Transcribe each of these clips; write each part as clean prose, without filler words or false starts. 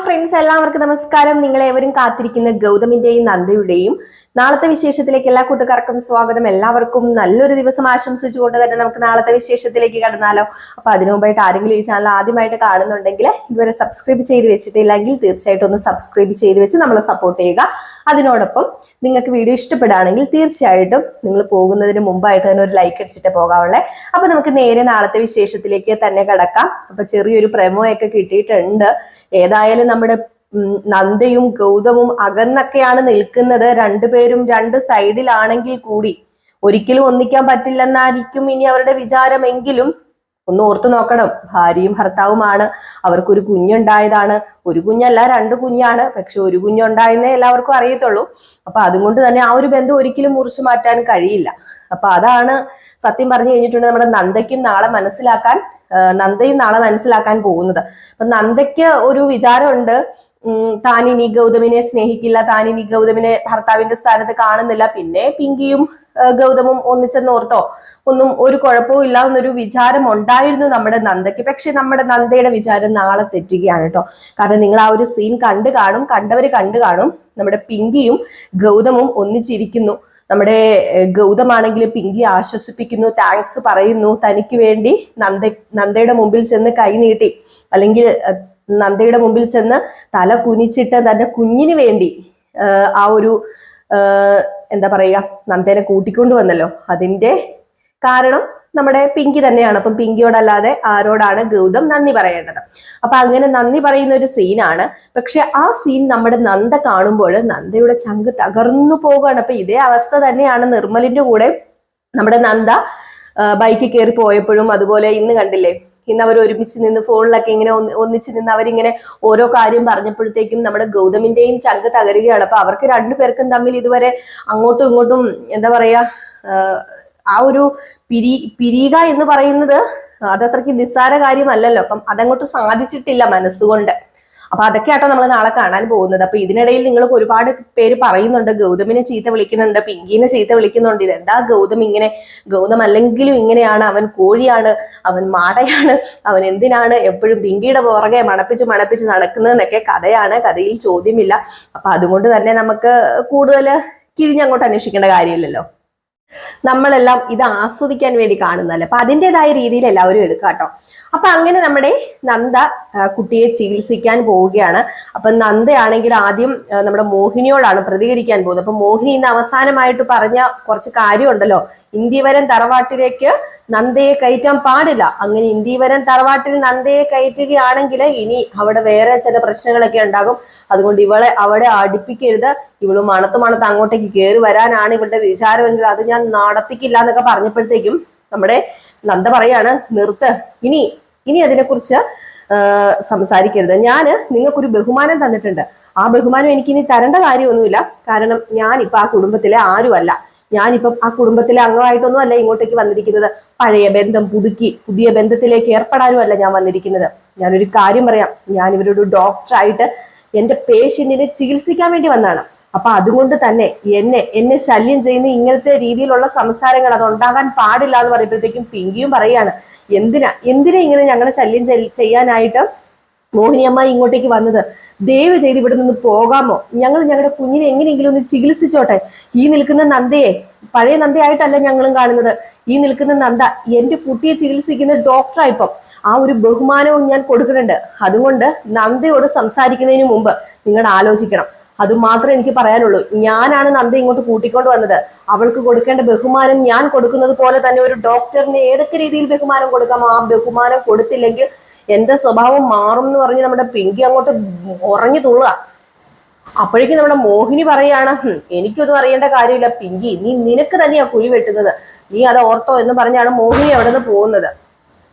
Friends, എല്ലാവർക്കും നമസ്കാരം. നിങ്ങളേവരും കാത്തിരിക്കുന്ന ഗൗതമിന്റെയും നന്ദയുടെയും നാളത്തെ വിശേഷത്തിലേക്ക് എല്ലാ കൂട്ടുകാർക്കും സ്വാഗതം. എല്ലാവർക്കും നല്ലൊരു ദിവസം ആശംസിച്ചുകൊണ്ട് തന്നെ നമുക്ക് നാളത്തെ വിശേഷത്തിലേക്ക് കടന്നാലോ. അപ്പൊ അതിനു മുമ്പായിട്ട് ആരെങ്കിലും ഈ ചാനൽ ആദ്യമായിട്ട് കാണുന്നുണ്ടെങ്കിൽ ഇതുവരെ സബ്സ്ക്രൈബ് ചെയ്ത് വെച്ചിട്ടില്ലെങ്കിൽ തീർച്ചയായിട്ടും ഒന്ന് സബ്സ്ക്രൈബ് ചെയ്ത് വെച്ച് നമ്മളെ സപ്പോർട്ട് ചെയ്യുക. അതിനോടൊപ്പം നിങ്ങൾക്ക് വീഡിയോ ഇഷ്ടപ്പെടുകയാണെങ്കിൽ തീർച്ചയായിട്ടും നിങ്ങൾ പോകുന്നതിന് മുമ്പായിട്ട് തന്നെ ഒരു ലൈക്ക് അടിച്ചിട്ട് പോകാവുള്ളേ. അപ്പൊ നമുക്ക് നേരെ നാളത്തെ വിശേഷത്തിലേക്ക് തന്നെ കടക്കാം. അപ്പൊ ചെറിയൊരു പ്രമോയൊക്കെ കിട്ടിയിട്ടുണ്ട്. ഏതായാലും നമ്മുടെ നന്ദയും ഗൗതമും അകന്നൊക്കെയാണ് നിൽക്കുന്നത്. രണ്ടുപേരും രണ്ട് സൈഡിലാണെങ്കിൽ കൂടി ഒരിക്കലും ഒന്നിക്കാൻ പറ്റില്ലെന്നായിരിക്കും ഇനി അവരുടെ വിചാരമെങ്കിലും ഒന്ന് ഓർത്തു നോക്കണം. ഭാര്യയും ഭർത്താവുമാണ്, അവർക്കൊരു കുഞ്ഞുണ്ടായതാണ്. ഒരു കുഞ്ഞല്ല, രണ്ട് കുഞ്ഞാണ്. പക്ഷെ ഒരു കുഞ്ഞുണ്ടായെന്നേ എല്ലാവർക്കും അറിയത്തുള്ളൂ. അപ്പൊ അതുകൊണ്ട് തന്നെ ആ ഒരു ബന്ധം ഒരിക്കലും മുറിച്ചു മാറ്റാൻ കഴിയില്ല. അപ്പൊ അതാണ് സത്യം പറഞ്ഞു കഴിഞ്ഞിട്ടുണ്ട് നമ്മുടെ നന്ദയ്ക്കും നന്ദയും നാളെ മനസ്സിലാക്കാൻ പോകുന്നത്. അപ്പൊ നന്ദയ്ക്ക് ഒരു വിചാരമുണ്ട്, താനിനി ഗൗതമിനെ സ്നേഹിക്കില്ല, താനിനി ഗൗതമിനെ ഭർത്താവിന്റെ സ്ഥാനത്ത് കാണുന്നില്ല, പിന്നെ പിങ്കിയും ഗൗതമും ഒന്നിച്ചെന്നോർത്തോ ഒന്നും ഒരു കുഴപ്പവും ഇല്ല എന്നൊരു വിചാരം ഉണ്ടായിരുന്നു നമ്മുടെ നന്ദയ്ക്ക്. പക്ഷെ നമ്മുടെ നന്ദയുടെ വിചാരം നാളെ തെറ്റുകയാണ് കേട്ടോ. കാരണം നിങ്ങൾ ആ ഒരു സീൻ കണ്ടവര് കണ്ടു കാണും. നമ്മുടെ പിങ്കിയും ഗൗതമും ഒന്നിച്ചിരിക്കുന്നു. നമ്മുടെ ഗൗതമാണെങ്കിൽ പിങ്കി ആശ്വസിപ്പിക്കുന്നു, താങ്ക്സ് പറയുന്നു. തനിക്ക് വേണ്ടി നന്ദയുടെ മുമ്പിൽ ചെന്ന് കൈ നീട്ടി, അല്ലെങ്കിൽ നന്ദയുടെ മുമ്പിൽ ചെന്ന് തല കുനിച്ചിട്ട് തന്റെ കുഞ്ഞിന് വേണ്ടി ആ ഒരു എന്താ പറയുക, നന്ദേനെ കൂട്ടിക്കൊണ്ടു വന്നല്ലോ. അതിന്റെ കാരണം നമ്മുടെ പിങ്കി തന്നെയാണ്. അപ്പം പിങ്കിയോടല്ലാതെ ആരോടാണ് ഗൗതം നന്ദി പറയേണ്ടത്? അപ്പൊ അങ്ങനെ നന്ദി പറയുന്ന ഒരു സീനാണ്. പക്ഷെ ആ സീൻ നമ്മുടെ നന്ദ കാണുമ്പോൾ നന്ദയുടെ ചങ്ക് തകർന്നു പോവുകയാണ്. അപ്പൊ ഇതേ അവസ്ഥ തന്നെയാണ് നിർമ്മലിന്റെ കൂടെ നമ്മുടെ നന്ദ ബൈക്കിൽ കയറി പോയപ്പോഴും. അതുപോലെ ഇന്ന് കണ്ടില്ലേ, ഇന്ന് അവർ ഒരുമിച്ച് നിന്ന് ഫോണിലൊക്കെ ഇങ്ങനെ ഒന്നിച്ച് നിന്ന് അവരിങ്ങനെ ഓരോ കാര്യം പറഞ്ഞപ്പോഴത്തേക്കും നമ്മുടെ ഗൗതമിന്റെയും ചങ്ക് തകരുകയാണ്. അപ്പൊ അവർക്ക് രണ്ടുപേർക്കും തമ്മിൽ ഇതുവരെ അങ്ങോട്ടും ഇങ്ങോട്ടും എന്താ പറയാ, ആ ഒരു പിരിയുക എന്ന് പറയുന്നത് അതത്രയ്ക്ക് നിസ്സാര കാര്യമല്ലല്ലോ. അപ്പം അതങ്ങോട്ട് സാധിച്ചിട്ടില്ല മനസ്സുകൊണ്ട്. അപ്പൊ അതൊക്കെ ആട്ടോ നമ്മൾ നാളെ കാണാൻ പോകുന്നത്. അപ്പൊ ഇതിനിടയിൽ നിങ്ങൾക്ക് ഒരുപാട് പേര് പറയുന്നുണ്ട്, ഗൗതമിനെ ചീത്ത വിളിക്കുന്നുണ്ട്, പിങ്കീനെ ചീത്ത വിളിക്കുന്നുണ്ട്. ഇതെന്താ ഗൗതം ഇങ്ങനെ? ഗൗതം അല്ലെങ്കിലും ഇങ്ങനെയാണ്, അവൻ കോഴിയാണ്, അവൻ മാടയാണ്, അവൻ എന്തിനാണ് എപ്പോഴും പിങ്കിയുടെ പുറകെ മണപ്പിച്ച് നടക്കുന്നതെന്നൊക്കെ കഥയാണ്. കഥയിൽ ചോദ്യമില്ല. അപ്പൊ അതുകൊണ്ട് തന്നെ നമുക്ക് കൂടുതൽ കിഴിഞ്ഞങ്ങോട്ട് അന്വേഷിക്കേണ്ട കാര്യമില്ലല്ലോ. നമ്മളെല്ലാം ഇത് ആസ്വദിക്കാൻ വേണ്ടി കാണുന്നതല്ലേ. അപ്പൊ അതിൻ്റെതായ രീതിയിൽ എല്ലാവരും എടുക്കാട്ടോ. അപ്പൊ അങ്ങനെ നമ്മുടെ നന്ദ കുട്ടിയെ ചികിത്സിക്കാൻ പോവുകയാണ്. അപ്പൊ നന്ദയാണെങ്കിൽ ആദ്യം നമ്മുടെ മോഹിനിയോടാണ് പ്രതികരിക്കാൻ പോകുന്നത്. അപ്പൊ മോഹിനി ഇന്ന് അവസാനമായിട്ട് പറഞ്ഞ കുറച്ച് കാര്യമുണ്ടല്ലോ, ഇന്ത്യവരം തറവാട്ടിലേക്ക് നന്ദയെ കയറ്റാൻ പാടില്ല. അങ്ങനെ ഇന്ത്യവരം തറവാട്ടിൽ നന്ദയെ കയറ്റുകയാണെങ്കിൽ ഇനി അവിടെ വേറെ ചില പ്രശ്നങ്ങളൊക്കെ ഉണ്ടാകും. അതുകൊണ്ട് ഇവളെ അവിടെ അടുപ്പിക്കരുത്, ഇവള് മണത്ത് അങ്ങോട്ടേക്ക് കയറി വരാനാണ് ഇവളുടെ വിചാരമെങ്കിൽ അത് ഞാൻ നടത്തിക്കില്ല എന്നൊക്കെ പറഞ്ഞപ്പോഴത്തേക്കും നമ്മുടെ നന്ദ പറയാണ്, നിർത്ത്, ഇനി അതിനെക്കുറിച്ച് സംസാരിക്കരുത്. ഞാൻ നിങ്ങൾക്കൊരു ബഹുമാനം തന്നിട്ടുണ്ട്, ആ ബഹുമാനം എനിക്ക് ഇനി തരേണ്ട കാര്യമൊന്നുമില്ല. കാരണം ഞാനിപ്പോ ആ കുടുംബത്തിലെ ആരുമല്ല, ഞാനിപ്പം ആ കുടുംബത്തിലെ അംഗമായിട്ടൊന്നും അല്ല ഇങ്ങോട്ടേക്ക് വന്നിരിക്കുന്നത്. പഴയ ബന്ധം പുതുക്കി പുതിയ ബന്ധത്തിലേക്ക് ഏർപ്പെടാനും അല്ല ഞാൻ വന്നിരിക്കുന്നത്. ഞാനൊരു കാര്യം പറയാം, ഞാൻ ഇവരൊരു ഡോക്ടറായിട്ട് എന്റെ പേഷ്യന്റിനെ ചികിത്സിക്കാൻ വേണ്ടി വന്നതാണ്. അപ്പൊ അതുകൊണ്ട് തന്നെ എന്നെ ശല്യം ചെയ്യുന്ന ഇങ്ങനത്തെ രീതിയിലുള്ള സംസാരങ്ങൾ അത് ഉണ്ടാകാൻ പാടില്ല എന്ന് പറയുമ്പോഴത്തേക്കും പിങ്കിയും പറയാണ്, എന്തിനാ ഇങ്ങനെ ഞങ്ങളെ ശല്യം ചെയ്യാനായിട്ട് മോഹിനിയമ്മ ഇങ്ങോട്ടേക്ക് വന്നത്? ദയവ് ചെയ്ത് ഇവിടെ നിന്ന് പോകാമോ? ഞങ്ങളുടെ കുഞ്ഞിനെ എങ്ങനെയെങ്കിലും ഒന്ന് ചികിത്സിച്ചോട്ടെ. ഈ നിൽക്കുന്ന നന്ദയെ പഴയ നന്ദയായിട്ടല്ല ഞങ്ങളും കാണുന്നത്. ഈ നിൽക്കുന്ന നന്ദ എന്റെ കുട്ടിയെ ചികിത്സിക്കുന്ന ഡോക്ടറായിപ്പം ആ ഒരു ബഹുമാനവും ഞാൻ കൊടുക്കുന്നുണ്ട്. അതുകൊണ്ട് നന്ദയോട് സംസാരിക്കുന്നതിന് മുമ്പ് നിങ്ങൾ ആലോചിക്കണം. അതുമാത്രം എനിക്ക് പറയാനുള്ളൂ. ഞാനാണ് നന്ദ ഇങ്ങോട്ട് കൂട്ടിക്കൊണ്ട് വന്നത്. അവൾക്ക് കൊടുക്കേണ്ട ബഹുമാനം ഞാൻ കൊടുക്കുന്നത് പോലെ തന്നെ ഒരു ഡോക്ടറിന് ഏതൊക്കെ രീതിയിൽ ബഹുമാനം കൊടുക്കാമോ ആ ബഹുമാനം കൊടുത്തില്ലെങ്കിൽ എന്റെ സ്വഭാവം മാറും എന്ന് പറഞ്ഞ് നമ്മുടെ പിങ്കി അങ്ങോട്ട് ഉറഞ്ഞു തുള്ളുക. അപ്പോഴേക്കും നമ്മുടെ മോഹിനി പറയാണ്, എനിക്കൊന്നും അറിയേണ്ട കാര്യമില്ല പിങ്കി, നിനക്ക് തന്നെയാ കുഴി വെട്ടുന്നത്, നീ അത് ഓർത്തോ എന്ന് പറഞ്ഞാണ് മോഹിനി അവിടെ നിന്ന് പോകുന്നത്.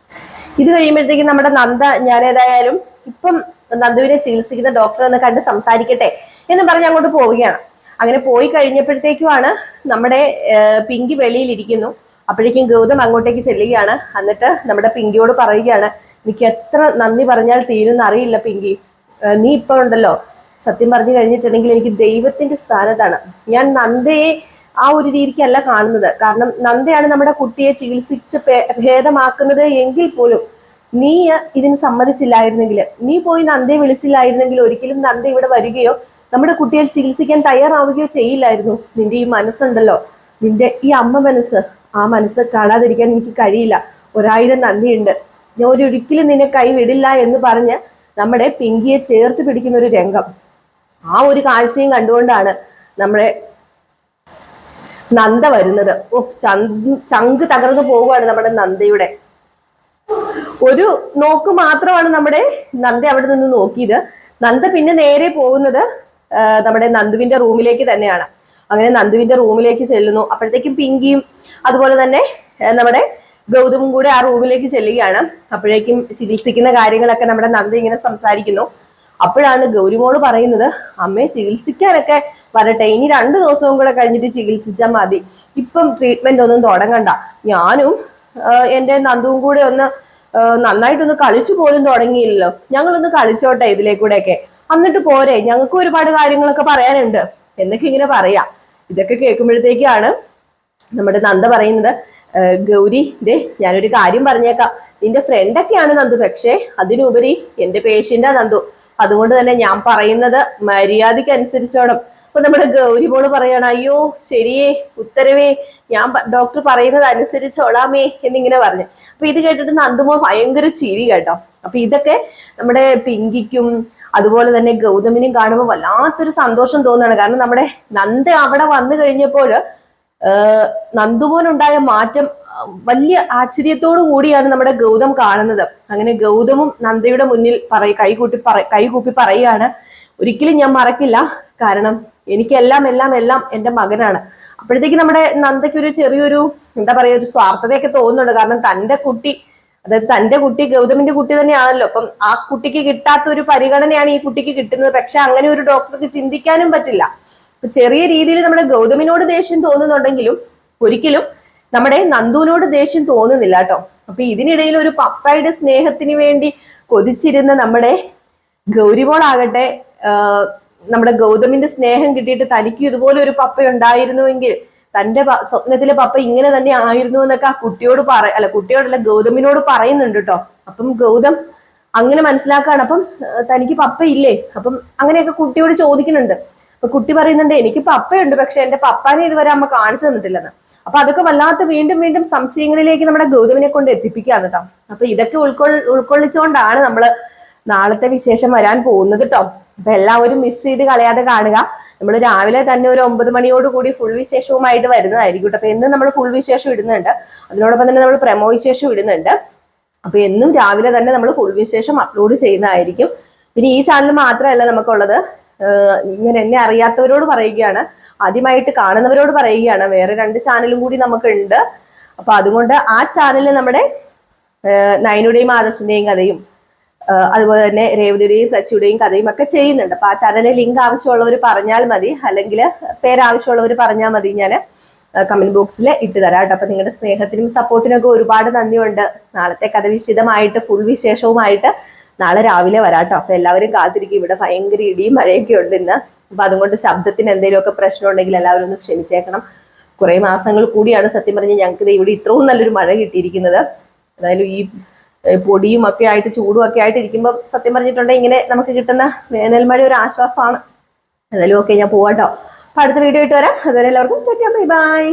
ഇത് കഴിയുമ്പോഴത്തേക്കും നമ്മുടെ നന്ദ, ഞാൻ ഏതായാലും ഇപ്പം നന്ദുവിനെ ചികിത്സിക്കുന്ന ഡോക്ടറെ ഒന്ന് കണ്ട് സംസാരിക്കട്ടെ എന്ന് പറഞ്ഞ് അങ്ങോട്ട് പോവുകയാണ്. അങ്ങനെ പോയി കഴിഞ്ഞപ്പോഴത്തേക്കുമാണ് നമ്മുടെ പിങ്കി വെളിയിലിരിക്കുന്നു. അപ്പോഴേക്കും ഗൗതം അങ്ങോട്ടേക്ക് ചെല്ലുകയാണ്. എന്നിട്ട് നമ്മുടെ പിങ്കിയോട് പറയുകയാണ്, എനിക്ക് എത്ര നന്ദി പറഞ്ഞാൽ തീരുന്ന അറിയില്ല പിങ്കി, നീ ഇപ്പൊ ഉണ്ടല്ലോ, സത്യം പറഞ്ഞു കഴിഞ്ഞിട്ടുണ്ടെങ്കിൽ എനിക്ക് ദൈവത്തിന്റെ സ്ഥാനത്താണ്. ഞാൻ നന്ദയെ ആ ഒരു രീതിക്കല്ല കാണുന്നത്. കാരണം നന്ദയാണ് നമ്മുടെ കുട്ടിയെ ചികിത്സിച്ച് ഭേദമാക്കുന്നത് എങ്കിൽ പോലും നീ ഇതിന് സമ്മതിച്ചില്ലായിരുന്നെങ്കിൽ, നീ പോയി നന്ദയെ വിളിച്ചില്ലായിരുന്നെങ്കിൽ ഒരിക്കലും നന്ദ ഇവിടെ വരികയോ നമ്മുടെ കുട്ടിയെ ചികിത്സിക്കാൻ തയ്യാറാവുകയോ ചെയ്യില്ലായിരുന്നു. നിന്റെ ഈ മനസ്സുണ്ടല്ലോ, നിന്റെ ഈ അമ്മ മനസ്സ്, ആ മനസ്സ് കാണാതിരിക്കാൻ എനിക്ക് കഴിയില്ല. 1000 നന്ദിയുണ്ട്. ഞാൻ ഒരിക്കലും നിന്നെ കൈവിടില്ല എന്ന് പറഞ്ഞ് നമ്മുടെ പിങ്കിയെ ചേർത്ത് പിടിക്കുന്ന ഒരു രംഗം, ആ ഒരു കാഴ്ചയും കണ്ടുകൊണ്ടാണ് നമ്മുടെ നന്ദ വരുന്നത്. ചങ്ക് തകർന്നു പോവുകയാണ് നമ്മുടെ നന്ദയുടെ. ഒരു നോക്ക് മാത്രമാണ് നമ്മുടെ നന്ദ അവിടെ നിന്ന് നോക്കിയത്. നന്ദ പിന്നെ നേരെ പോകുന്നത് നമ്മുടെ നന്ദുവിന്റെ റൂമിലേക്ക് തന്നെയാണ്. അങ്ങനെ നന്ദുവിന്റെ റൂമിലേക്ക് ചെല്ലുന്നു. അപ്പോഴത്തേക്കും പിങ്കിയും അതുപോലെ തന്നെ നമ്മുടെ ഗൗതമും കൂടെ ആ റൂമിലേക്ക് ചെല്ലുകയാണ്. അപ്പോഴേക്കും ചികിത്സിക്കുന്ന കാര്യങ്ങളൊക്കെ നമ്മുടെ നന്ദ ഇങ്ങനെ സംസാരിക്കുന്നു. അപ്പോഴാണ് ഗൗരിമോള് പറയുന്നത്, അമ്മയെ ചികിത്സിക്കാനൊക്കെ വരട്ടെ, ഇനി 2 ദിവസവും കൂടെ കഴിഞ്ഞിട്ട് ചികിത്സിച്ചാൽ മതി, ഇപ്പം ട്രീറ്റ്മെന്റ് ഒന്നും തുടങ്ങണ്ട. ഞാനും എൻ്റെ നന്ദുവും കൂടെ ഒന്ന് നന്നായിട്ടൊന്ന് കളിച്ചു പോലും തുടങ്ങിയില്ലല്ലോ, ഞങ്ങളൊന്ന് കളിച്ചോട്ടെ ഇതിലേക്കൂടെയൊക്കെ, എന്നിട്ട് പോരെ, ഞങ്ങൾക്ക് ഒരുപാട് കാര്യങ്ങളൊക്കെ പറയാനുണ്ട് എന്നൊക്കെ ഇങ്ങനെ പറയാം. ഇതൊക്കെ കേൾക്കുമ്പോഴത്തേക്കാണ് നമ്മുടെ നന്ദ പറയുന്നത്, ഗൗരി ദേ ഞാനൊരു കാര്യം പറഞ്ഞേക്കാം, നിന്റെ ഫ്രണ്ടൊക്കെയാണ് നന്ദു, പക്ഷേ അതിനുപരി എൻ്റെ പേഷ്യന്റാ നന്ദു, അതുകൊണ്ട് തന്നെ ഞാൻ പറയുന്നത് മര്യാദയ്ക്ക് അനുസരിച്ചോണം. അപ്പൊ നമ്മുടെ ഗൗരി മോള് പറയണം, അയ്യോ ശരിയേ, ഉത്തരവേ, ഞാൻ ഡോക്ടർ പറയുന്നത് അനുസരിച്ചോളാമേ എന്നിങ്ങനെ പറഞ്ഞു. അപ്പൊ ഇത് കേട്ടിട്ട് നന്ദുമോ ഭയങ്കര ചിരി കേട്ടോ. അപ്പൊ ഇതൊക്കെ നമ്മുടെ പിങ്കിക്കും അതുപോലെ തന്നെ ഗൗതമിനും കാണുമ്പോൾ വല്ലാത്തൊരു സന്തോഷം തോന്നുകയാണ്. കാരണം നമ്മുടെ നന്ദ അവിടെ വന്നു കഴിഞ്ഞപ്പോൾ നന്ദുമോനുണ്ടായ മാറ്റം വലിയ ആശ്ചര്യത്തോടു കൂടിയാണ് നമ്മുടെ ഗൗതം കാണുന്നത്. അങ്ങനെ ഗൗതമും നന്ദയുടെ മുന്നിൽ കൈകൂപ്പി പറയുകയാണ്, ഒരിക്കലും ഞാൻ മറക്കില്ല, കാരണം എനിക്കെല്ലാം എല്ലാം എല്ലാം എൻ്റെ മകനാണ്. അപ്പോഴത്തേക്ക് നമ്മുടെ നന്ദയ്ക്ക് ഒരു ചെറിയൊരു എന്താ പറയുക, ഒരു സ്വാർത്ഥതയൊക്കെ തോന്നുന്നുണ്ട്. കാരണം തൻ്റെ കുട്ടി, അതായത് തൻ്റെ കുട്ടി ഗൗതമിന്റെ കുട്ടി തന്നെയാണല്ലോ. അപ്പം ആ കുട്ടിക്ക് കിട്ടാത്ത ഒരു പരിഗണനയാണ് ഈ കുട്ടിക്ക് കിട്ടുന്നത്. പക്ഷെ അങ്ങനെ ഒരു ഡോക്ടർക്ക് ചിന്തിക്കാനും പറ്റില്ല. ചെറിയ രീതിയിൽ നമ്മുടെ ഗൗതമിനോട് ദേഷ്യം തോന്നുന്നുണ്ടെങ്കിലും ഒരിക്കലും നമ്മുടെ നന്ദുവിനോട് ദേഷ്യം തോന്നുന്നില്ല കേട്ടോ. അപ്പൊ ഇതിനിടയിൽ ഒരു പപ്പയുടെ സ്നേഹത്തിന് വേണ്ടി കൊതിച്ചിരുന്ന നമ്മുടെ ഗൗരിമോളാകട്ടെ, നമ്മുടെ ഗൗതമിന്റെ സ്നേഹം കിട്ടിയിട്ട് തനിക്ക് ഇതുപോലെ ഒരു പപ്പ ഉണ്ടായിരുന്നുവെങ്കിൽ തന്റെ സ്വപ്നത്തിലെ പപ്പ ഇങ്ങനെ തന്നെ ആയിരുന്നു എന്നൊക്കെ ആ കുട്ടിയോടല്ല ഗൗതമിനോട് പറയുന്നുണ്ട് കേട്ടോ. അപ്പം ഗൗതം അങ്ങനെ മനസ്സിലാക്കാണ്, അപ്പം തനിക്ക് പപ്പ ഇല്ലേ, അപ്പം അങ്ങനെയൊക്കെ കുട്ടിയോട് ചോദിക്കുന്നുണ്ട്. അപ്പൊ കുട്ടി പറയുന്നുണ്ട്, എനിക്ക് പപ്പയുണ്ട്, പക്ഷെ എന്റെ പപ്പാനെ ഇതുവരെ അമ്മ കാണിച്ചു തന്നിട്ടില്ലെന്ന്. അപ്പൊ അതൊക്കെ വല്ലാത്ത വീണ്ടും വീണ്ടും സംശയങ്ങളിലേക്ക് നമ്മുടെ ഗൗതമിനെ കൊണ്ട് എത്തിപ്പിക്കുകയാണ് കേട്ടോ. അപ്പൊ ഇതൊക്കെ ഉൾക്കൊള്ളിച്ചുകൊണ്ടാണ് നമ്മള് നാളത്തെ വിശേഷം വരാൻ പോകുന്നത് കേട്ടോ. അപ്പൊ എല്ലാവരും മിസ് ചെയ്ത് കളയാതെ കാണുക. നമ്മൾ രാവിലെ തന്നെ ഒരു 9 മണിയോട് കൂടി ഫുൾ വിശേഷവുമായിട്ട് വരുന്നതായിരിക്കും കേട്ടോ. അപ്പൊ എന്നും നമ്മൾ ഫുൾ വിശേഷം ഇടുന്നുണ്ട്, അതിനോടൊപ്പം തന്നെ നമ്മൾ പ്രമോ വിശേഷം ഇടുന്നുണ്ട്. അപ്പൊ എന്നും രാവിലെ തന്നെ നമ്മൾ ഫുൾ വിശേഷം അപ്ലോഡ് ചെയ്യുന്നതായിരിക്കും. പിന്നെ ഈ ചാനൽ മാത്രമല്ല നമുക്കുള്ളത്, ഇങ്ങനെ എന്നെ അറിയാത്തവരോട് പറയുകയാണ്, ആദ്യമായിട്ട് കാണുന്നവരോട് പറയുകയാണ്, വേറെ 2 ചാനലും കൂടി നമുക്കുണ്ട്. അപ്പൊ അതുകൊണ്ട് ആ ചാനലിൽ നമ്മുടെ നയനുടെയും ആദർശിന്റെയും കഥയും അതുപോലെ തന്നെ രേവതിയുടെയും സച്ചിയുടെയും കഥയും ഒക്കെ ചെയ്യുന്നുണ്ട്. അപ്പൊ ആ ചാനലിൽ ലിങ്ക് ആവശ്യമുള്ളവർ പറഞ്ഞാൽ മതി, അല്ലെങ്കിൽ പേരാവശ്യമുള്ളവർ പറഞ്ഞാൽ മതി, ഞാൻ കമന്റ് ബോക്സിൽ ഇട്ട് തരാം കേട്ടോ. അപ്പൊ നിങ്ങളുടെ സ്നേഹത്തിനും സപ്പോർട്ടിനും ഒക്കെ ഒരുപാട് നന്ദിയുണ്ട്. നാളത്തെ കഥ വിശദമായിട്ട് ഫുൾ വിശേഷവുമായിട്ട് നാളെ രാവിലെ വരാട്ടോ. അപ്പൊ എല്ലാവരും കാത്തിരിക്കും. ഇവിടെ ഭയങ്കര ഇടിയും മഴയൊക്കെ ഉണ്ട് ഇന്ന്. അപ്പൊ അതുകൊണ്ട് ശബ്ദത്തിന് എന്തെങ്കിലുമൊക്കെ പ്രശ്നം ഉണ്ടെങ്കിൽ എല്ലാവരും ഒന്ന് ക്ഷമിച്ചേക്കണം. കുറെ മാസങ്ങൾ കൂടിയാണ് സത്യം പറഞ്ഞ് ഞങ്ങൾക്ക് ഇവിടെ ഇത്രയും നല്ലൊരു മഴ കിട്ടിയിരിക്കുന്നത്. അതായത് ഈ പൊടിയും ഒക്കെ ആയിട്ട് ചൂടും ഒക്കെ ആയിട്ട് ഇരിക്കുമ്പോൾ സത്യം പറഞ്ഞിട്ടുണ്ടെങ്കിൽ ഇങ്ങനെ നമുക്ക് കിട്ടുന്ന വേനൽ മഴ ഒരു ആശ്വാസമാണ്. എന്തായാലും ഓക്കെ, ഞാൻ പോവാട്ടോ. അപ്പൊ അടുത്ത വീഡിയോ ആയിട്ട് വരാം. അതുവരെ എല്ലാവർക്കും ബൈ ബൈ.